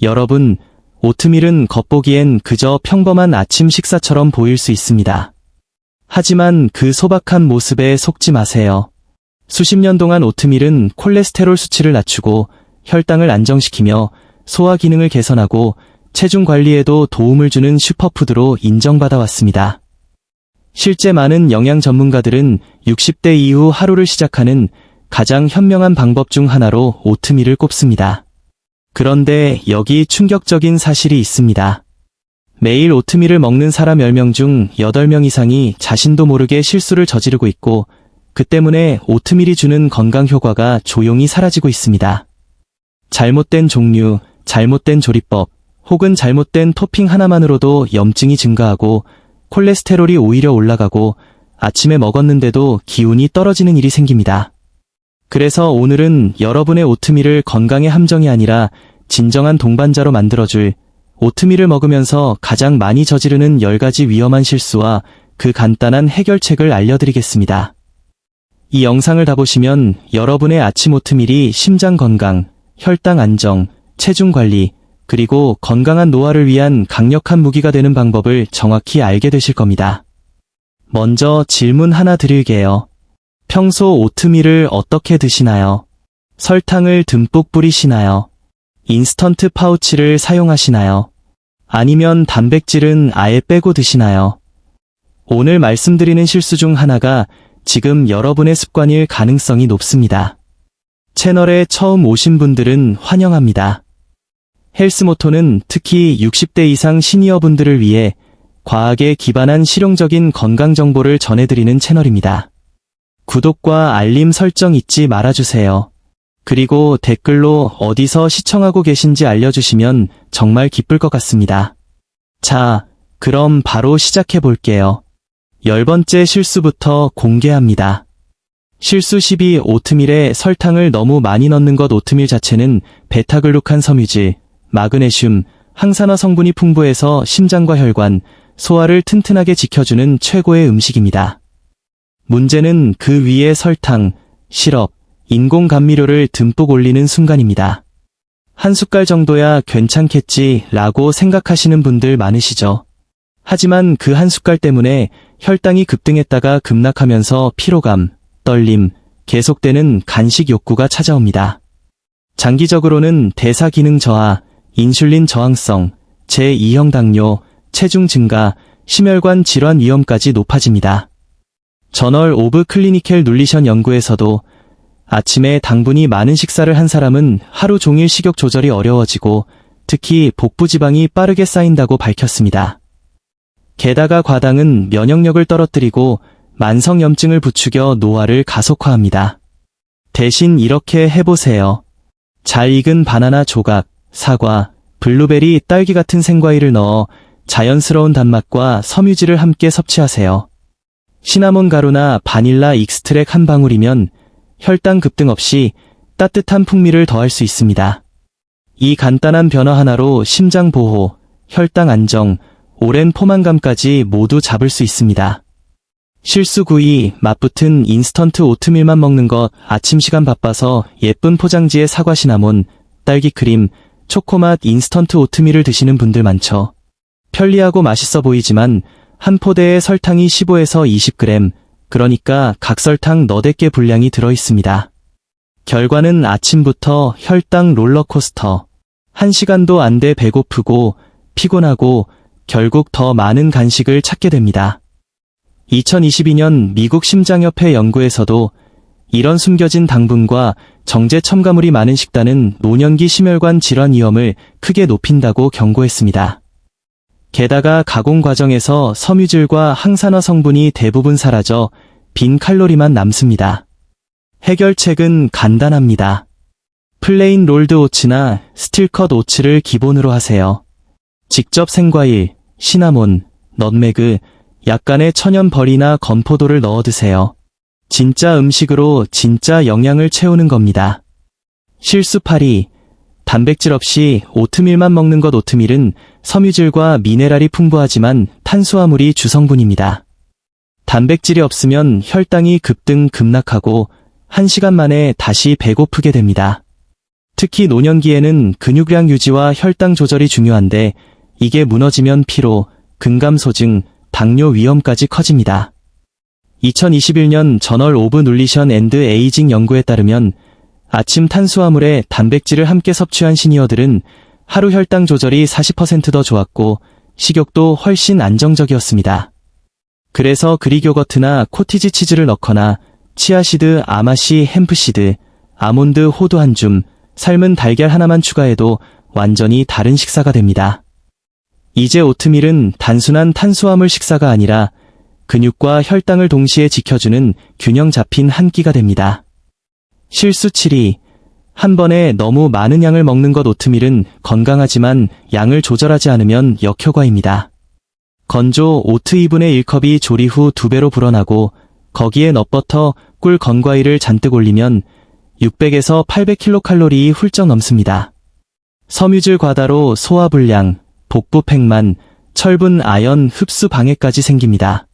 여러분, 오트밀은 겉보기엔 그저 평범한 아침 식사처럼 보일 수 있습니다. 하지만 그 소박한 모습에 속지 마세요. 수십 년 동안 오트밀은 콜레스테롤 수치를 낮추고 혈당을 안정시키며 소화 기능을 개선하고 체중 관리에도 도움을 주는 슈퍼푸드로 인정받아 왔습니다. 실제 많은 영양 전문가들은 60대 이후 하루를 시작하는 가장 현명한 방법 중 하나로 오트밀을 꼽습니다. 그런데 여기 충격적인 사실이 있습니다. 매일 오트밀을 먹는 사람 10명 중 8명 이상이 자신도 모르게 실수를 저지르고 있고 그 때문에 오트밀이 주는 건강 효과가 조용히 사라지고 있습니다. 잘못된 종류, 잘못된 조리법, 혹은 잘못된 토핑 하나만으로도 염증이 증가하고 콜레스테롤이 오히려 올라가고 아침에 먹었는데도 기운이 떨어지는 일이 생깁니다. 그래서 오늘은 여러분의 오트밀을 건강의 함정이 아니라 진정한 동반자로 만들어줄 오트밀을 먹으면서 가장 많이 저지르는 10가지 위험한 실수와 그 간단한 해결책을 알려드리겠습니다. 이 영상을 다 보시면 여러분의 아침 오트밀이 심장 건강, 혈당 안정, 체중 관리, 그리고 건강한 노화를 위한 강력한 무기가 되는 방법을 정확히 알게 되실 겁니다. 먼저 질문 하나 드릴게요. 평소 오트밀을 어떻게 드시나요? 설탕을 듬뿍 뿌리시나요? 인스턴트 파우치를 사용하시나요? 아니면 단백질은 아예 빼고 드시나요? 오늘 말씀드리는 실수 중 하나가 지금 여러분의 습관일 가능성이 높습니다. 채널에 처음 오신 분들은 환영합니다. 헬스모토는 특히 60대 이상 시니어분들을 위해 과학에 기반한 실용적인 건강 정보를 전해드리는 채널입니다. 구독과 알림 설정 잊지 말아주세요. 그리고 댓글로 어디서 시청하고 계신지 알려주시면 정말 기쁠 것 같습니다. 자, 그럼 바로 시작해볼게요. 10번째 실수부터 공개합니다. 실수 12. 오트밀에 설탕을 너무 많이 넣는 것. 오트밀 자체는 베타글루칸 섬유질, 마그네슘, 항산화 성분이 풍부해서 심장과 혈관, 소화를 튼튼하게 지켜주는 최고의 음식입니다. 문제는 그 위에 설탕, 시럽, 인공 감미료를 듬뿍 올리는 순간입니다. 한 숟갈 정도야 괜찮겠지 라고 생각하시는 분들 많으시죠? 하지만 그 한 숟갈 때문에 혈당이 급등했다가 급락하면서 피로감, 떨림, 계속되는 간식 욕구가 찾아옵니다. 장기적으로는 대사 기능 저하, 인슐린 저항성, 제2형 당뇨, 체중 증가, 심혈관 질환 위험까지 높아집니다. 저널 오브 클리니컬 눌리션 연구에서도 아침에 당분이 많은 식사를 한 사람은 하루 종일 식욕 조절이 어려워지고 특히 복부 지방이 빠르게 쌓인다고 밝혔습니다. 게다가 과당은 면역력을 떨어뜨리고 만성염증을 부추겨 노화를 가속화합니다. 대신 이렇게 해보세요. 잘 익은 바나나 조각, 사과, 블루베리, 딸기 같은 생과일을 넣어 자연스러운 단맛과 섬유질을 함께 섭취하세요. 시나몬 가루나 바닐라 익스트랙 한 방울이면 혈당 급등 없이 따뜻한 풍미를 더할 수 있습니다. 이 간단한 변화 하나로 심장 보호, 혈당 안정, 오랜 포만감까지 모두 잡을 수 있습니다. 실수 9. 맛붙은 인스턴트 오트밀만 먹는 것. 아침 시간 바빠서 예쁜 포장지에 사과 시나몬, 딸기 크림, 초코맛 인스턴트 오트밀을 드시는 분들 많죠. 편리하고 맛있어 보이지만 한 포대에 설탕이 15에서 20g, 그러니까 각설탕 너댓 개 분량이 들어있습니다. 결과는 아침부터 혈당 롤러코스터. 1시간도 안 돼 배고프고 피곤하고 결국 더 많은 간식을 찾게 됩니다. 2022년 미국 심장협회 연구에서도 이런 숨겨진 당분과 정제 첨가물이 많은 식단은 노년기 심혈관 질환 위험을 크게 높인다고 경고했습니다. 게다가 가공 과정에서 섬유질과 항산화 성분이 대부분 사라져 빈 칼로리만 남습니다. 해결책은 간단합니다. 플레인 롤드 오츠나 스틸컷 오츠를 기본으로 하세요. 직접 생과일, 시나몬, 넛메그, 약간의 천연 버리나 건포도를 넣어 드세요. 진짜 음식으로 진짜 영양을 채우는 겁니다. 실수 8. 단백질 없이 오트밀만 먹는 것. 오트밀은 섬유질과 미네랄이 풍부하지만 탄수화물이 주성분입니다. 단백질이 없으면 혈당이 급등 급락하고 1시간 만에 다시 배고프게 됩니다. 특히 노년기에는 근육량 유지와 혈당 조절이 중요한데 이게 무너지면 피로, 근감소증, 당뇨 위험까지 커집니다. 2021년 저널 오브 눌리션 앤드 에이징 연구에 따르면 아침 탄수화물에 단백질을 함께 섭취한 시니어들은 하루 혈당 조절이 40% 더 좋았고 식욕도 훨씬 안정적이었습니다. 그래서 그릭 요거트나 코티지 치즈를 넣거나 치아시드, 아마씨, 햄프시드, 아몬드, 호두 한 줌, 삶은 달걀 하나만 추가해도 완전히 다른 식사가 됩니다. 이제 오트밀은 단순한 탄수화물 식사가 아니라 근육과 혈당을 동시에 지켜주는 균형 잡힌 한 끼가 됩니다. 실수 7위. 한 번에 너무 많은 양을 먹는 것. 오트밀은 건강하지만 양을 조절하지 않으면 역효과입니다. 건조 오트 2분의 1컵이 조리 후 2배로 불어나고 거기에 넛버터, 꿀, 건과일을 잔뜩 올리면 600에서 800kcal 훌쩍 넘습니다. 섬유질 과다로 소화불량, 복부 팽만, 철분, 아연 흡수 방해까지 생깁니다.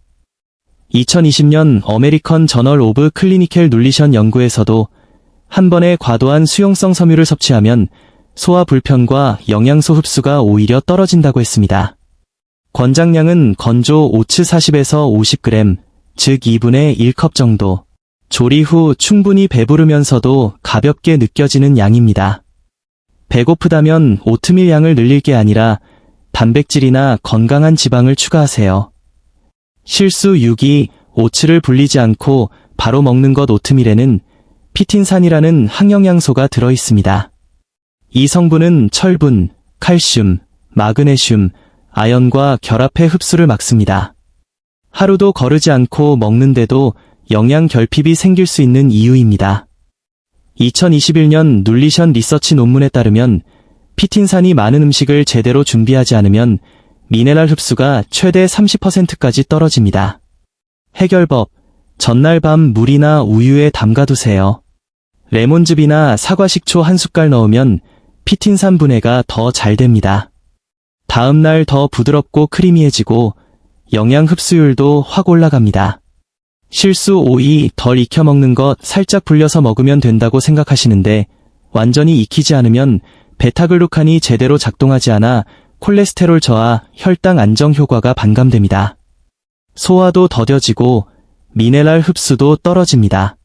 2020년 어메리컨 저널 오브 클리니컬 눌리션 연구에서도 한 번에 과도한 수용성 섬유를 섭취하면 소화 불편과 영양소 흡수가 오히려 떨어진다고 했습니다. 권장량은 건조 오츠 40에서 50g, 즉 2분의 1컵 정도. 조리 후 충분히 배부르면서도 가볍게 느껴지는 양입니다. 배고프다면 오트밀 양을 늘릴 게 아니라 단백질이나 건강한 지방을 추가하세요. 실수 6위. 오츠를 불리지 않고 바로 먹는 것. 오트밀에는 피틴산이라는 항영양소가 들어있습니다. 이 성분은 철분, 칼슘, 마그네슘, 아연과 결합해 흡수를 막습니다. 하루도 거르지 않고 먹는데도 영양 결핍이 생길 수 있는 이유입니다. 2021년 눌리션 리서치 논문에 따르면 피틴산이 많은 음식을 제대로 준비하지 않으면 미네랄 흡수가 최대 30%까지 떨어집니다. 해결법, 전날 밤 물이나 우유에 담가두세요. 레몬즙이나 사과 식초 한 숟갈 넣으면 피틴산 분해가 더 잘 됩니다. 다음날 더 부드럽고 크리미해지고 영양 흡수율도 확 올라갑니다. 실수 5위. 덜 익혀 먹는 것. 살짝 불려서 먹으면 된다고 생각하시는데 완전히 익히지 않으면 베타글루칸이 제대로 작동하지 않아 콜레스테롤 저하, 혈당 안정 효과가 반감됩니다. 소화도 더뎌지고 미네랄 흡수도 떨어집니다.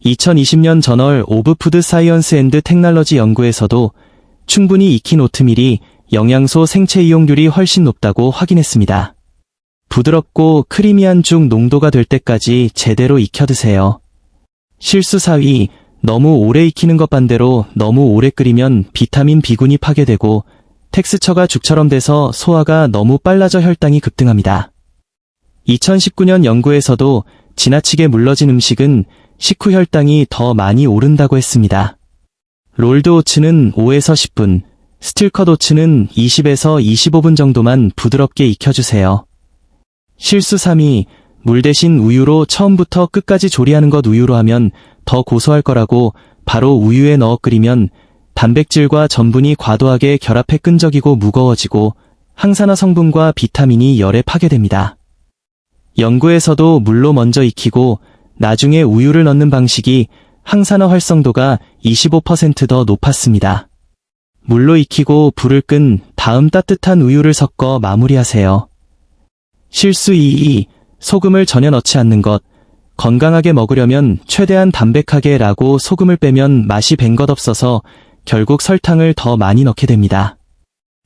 2020년 저널 오브 푸드 사이언스 앤드 테크놀로지 연구에서도 충분히 익힌 오트밀이 영양소 생체 이용률이 훨씬 높다고 확인했습니다. 부드럽고 크리미한 죽 농도가 될 때까지 제대로 익혀 드세요. 실수 4위. 너무 오래 익히는 것. 반대로 너무 오래 끓이면 비타민 B군이 파괴되고 텍스처가 죽처럼 돼서 소화가 너무 빨라져 혈당이 급등합니다. 2019년 연구에서도 지나치게 물러진 음식은 식후 혈당이 더 많이 오른다고 했습니다. 롤드 오츠는 5에서 10분, 스틸컷 오츠는 20에서 25분 정도만 부드럽게 익혀주세요. 실수 3위. 물 대신 우유로 처음부터 끝까지 조리하는 것. 우유로 하면 더 고소할 거라고 바로 우유에 넣어 끓이면 단백질과 전분이 과도하게 결합해 끈적이고 무거워지고 항산화 성분과 비타민이 열에 파괴됩니다. 연구에서도 물로 먼저 익히고 나중에 우유를 넣는 방식이 항산화 활성도가 25% 더 높았습니다. 물로 익히고 불을 끈 다음 따뜻한 우유를 섞어 마무리하세요. 실수 2위. 소금을 전혀 넣지 않는 것. 건강하게 먹으려면 최대한 담백하게 라고 소금을 빼면 맛이 뱅것없어서 결국 설탕을 더 많이 넣게 됩니다.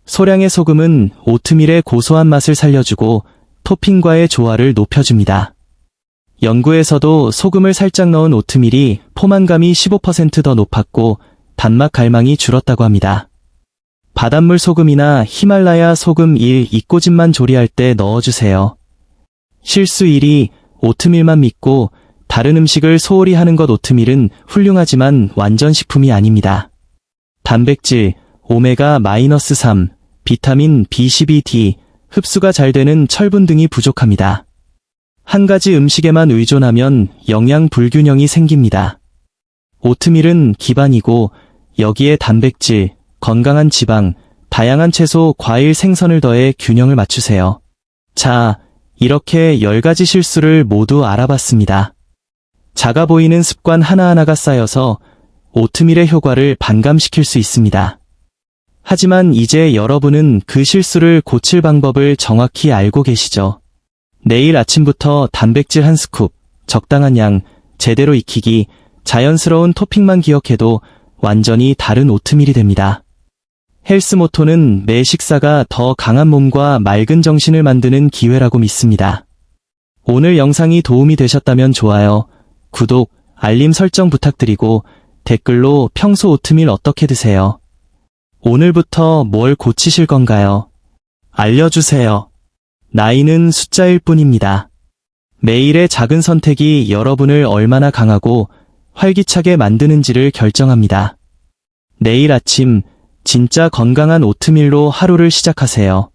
소량의 소금은 오트밀의 고소한 맛을 살려주고 토핑과의 조화를 높여줍니다. 연구에서도 소금을 살짝 넣은 오트밀이 포만감이 15% 더 높았고 단맛 갈망이 줄었다고 합니다. 바닷물 소금이나 히말라야 소금 1 이꼬집만 조리할 때 넣어주세요. 실수 1위. 오트밀만 믿고 다른 음식을 소홀히 하는 것. 오트밀은 훌륭하지만 완전 식품이 아닙니다. 단백질, 오메가-3, 비타민 B12D, 흡수가 잘 되는 철분 등이 부족합니다. 한 가지 음식에만 의존하면 영양 불균형이 생깁니다. 오트밀은 기반이고 여기에 단백질, 건강한 지방, 다양한 채소, 과일, 생선을 더해 균형을 맞추세요. 자, 이렇게 10가지 실수를 모두 알아봤습니다. 작아 보이는 습관 하나하나가 쌓여서 오트밀의 효과를 반감시킬 수 있습니다. 하지만 이제 여러분은 그 실수를 고칠 방법을 정확히 알고 계시죠? 내일 아침부터 단백질 한 스쿱, 적당한 양, 제대로 익히기, 자연스러운 토핑만 기억해도 완전히 다른 오트밀이 됩니다. 헬스모토는 매 식사가 더 강한 몸과 맑은 정신을 만드는 기회라고 믿습니다. 오늘 영상이 도움이 되셨다면 좋아요, 구독, 알림 설정 부탁드리고 댓글로 평소 오트밀 어떻게 드세요? 오늘부터 뭘 고치실 건가요? 알려주세요. 나이는 숫자일 뿐입니다. 매일의 작은 선택이 여러분을 얼마나 강하고 활기차게 만드는지를 결정합니다. 내일 아침 진짜 건강한 오트밀로 하루를 시작하세요.